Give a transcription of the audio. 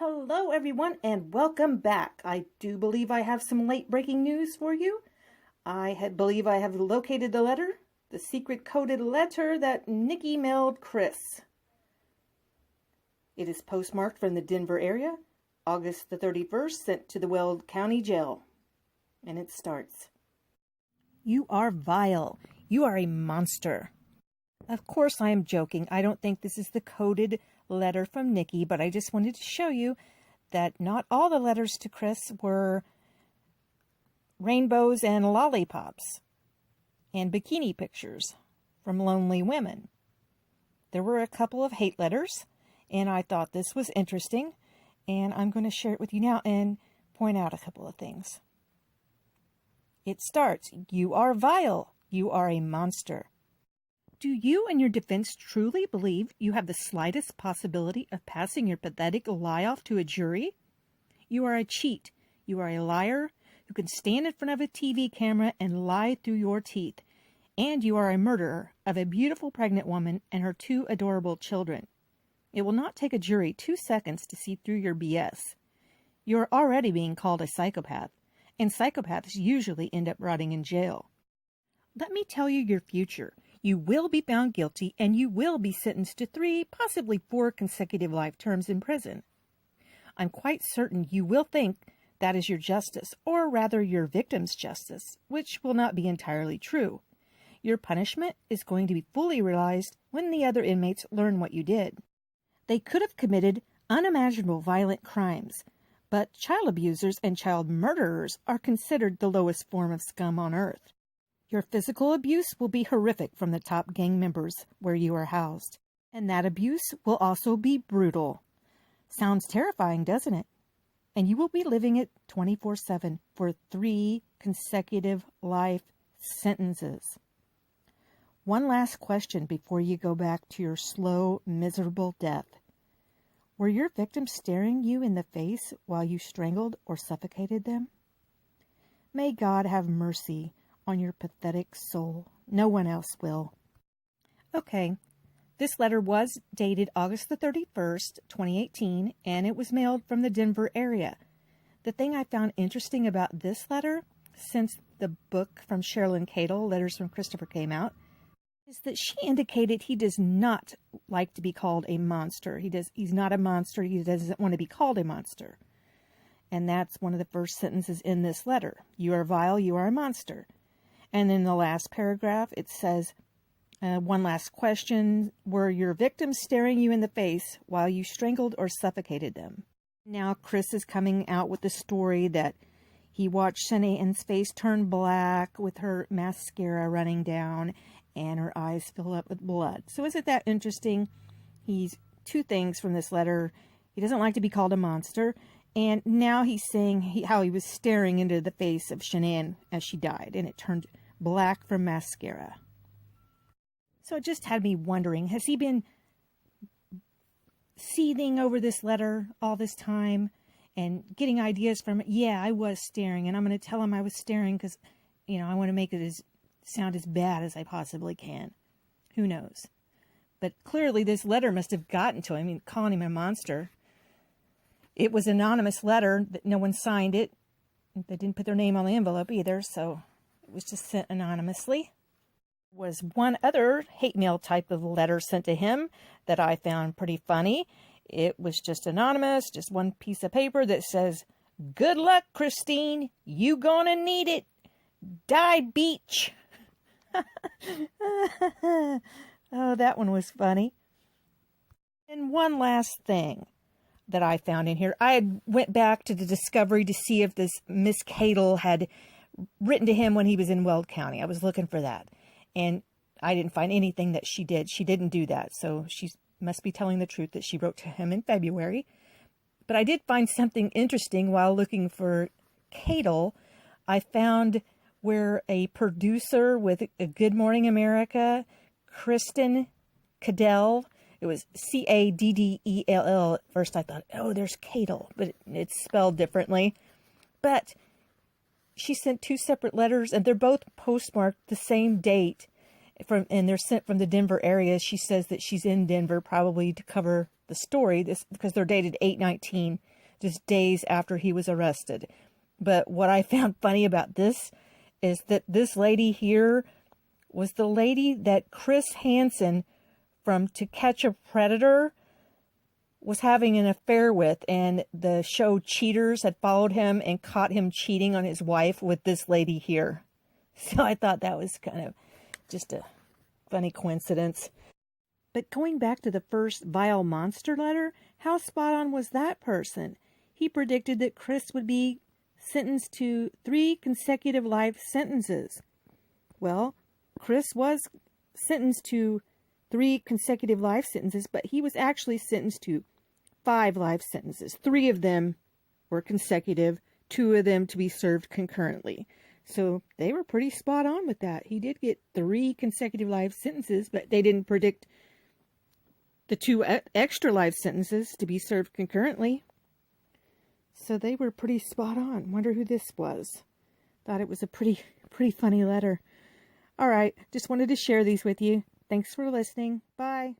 Hello everyone and welcome back. I do believe I have some late breaking news for you. Believe I have located the letter, the secret coded letter that Nikki mailed Chris. It is postmarked from the Denver area, August the 31st, sent to the Weld County Jail. And it starts. You are vile. You are a monster. Of course I am joking. I don't think this is the coded letter from Nikki, but I just wanted to show you that not all the letters to Chris were rainbows and lollipops and bikini pictures from lonely women. There were a couple of hate letters, and I thought this was interesting, and I'm going to share it with you now and point out a couple of things. It starts, you are vile. You are a monster. Do you and your defense truly believe you have the slightest possibility of passing your pathetic lie off to a jury? You are a cheat. You are a liar who can stand in front of a TV camera and lie through your teeth. And you are a murderer of a beautiful pregnant woman and her two adorable children. It will not take a jury 2 seconds to see through your BS. You are already being called a psychopath, and psychopaths usually end up rotting in jail. Let me tell you your future. You will be found guilty, and you will be sentenced to 3, possibly 4 consecutive life terms in prison. I'm quite certain you will think that is your justice, or rather your victim's justice, which will not be entirely true. Your punishment is going to be fully realized when the other inmates learn what you did. They could have committed unimaginable violent crimes, but child abusers and child murderers are considered the lowest form of scum on earth. Your physical abuse will be horrific from the top gang members where you are housed. And that abuse will also be brutal. Sounds terrifying, doesn't it? And you will be living it 24/7 for 3 consecutive life sentences. One last question before you go back to your slow, miserable death. Were your victims staring you in the face while you strangled or suffocated them? May God have mercy on your pathetic soul. No one else will. Okay, this letter was dated August the 31st, 2018, and it was mailed from the Denver area. The thing I found interesting about this letter, since the book from Sherilyn Cadle, Letters from Christopher, came out, is that she indicated he does not like to be called a monster. He's not a monster. He doesn't want to be called a monster. And that's one of the first sentences in this letter. You are vile. You are a monster. And in the last paragraph, it says, one last question, were your victims staring you in the face while you strangled or suffocated them? Now Chris is coming out with the story that he watched Shanae's face turn black with her mascara running down and her eyes fill up with blood. So isn't that interesting? He's 2 things from this letter. He doesn't like to be called a monster. And now he's saying how he was staring into the face of Shanae as she died, and it turned black from mascara. So it just had me wondering, has he been seething over this letter all this time and getting ideas from it? Yeah, I was staring, and I'm going to tell him I was staring because, I want to make it sound as bad as I possibly can. Who knows? But clearly this letter must have gotten to him. Calling him a monster. It was an anonymous letter that no one signed it. They didn't put their name on the envelope either, so it was just sent anonymously. There was one other hate mail type of letter sent to him that I found pretty funny. It was just anonymous, just one piece of paper that says, "Good luck, Christine. You gonna need it. Die beach." Oh, that one was funny. And one last thing that I found in here. I had went back to the discovery to see if this Miss Cadle had written to him when he was in Weld County. I was looking for that. And I didn't find anything that she did. She didn't do that. So she must be telling the truth that she wrote to him in February. But I did find something interesting while looking for Cadle. I found where a producer with Good Morning America, Kristen Cadell, it was Caddell. At first I thought, oh, there's Cadle, but it's spelled differently. But she sent 2 separate letters, and they're both postmarked the same date, and they're sent from the Denver area. She says that she's in Denver probably to cover the story, because they're dated 8/19, just days after he was arrested. But what I found funny about this is that this lady here was the lady that Chris Hansen from To Catch a Predator was having an affair with, and the show Cheaters had followed him and caught him cheating on his wife with this lady here. So I thought that was kind of just a funny coincidence. But going back to the first Vile Monster letter, how spot on was that person? He predicted that Chris would be sentenced to 3 consecutive life sentences. Well, Chris was sentenced to 3 consecutive life sentences, but he was actually sentenced to 5 life sentences. 3 of them were consecutive, 2 of them to be served concurrently. So they were pretty spot on with that. He did get 3 consecutive life sentences, but they didn't predict the 2 extra life sentences to be served concurrently. So they were pretty spot on. Wonder who this was. Thought it was a pretty funny letter. All right, just wanted to share these with you. Thanks for listening. Bye.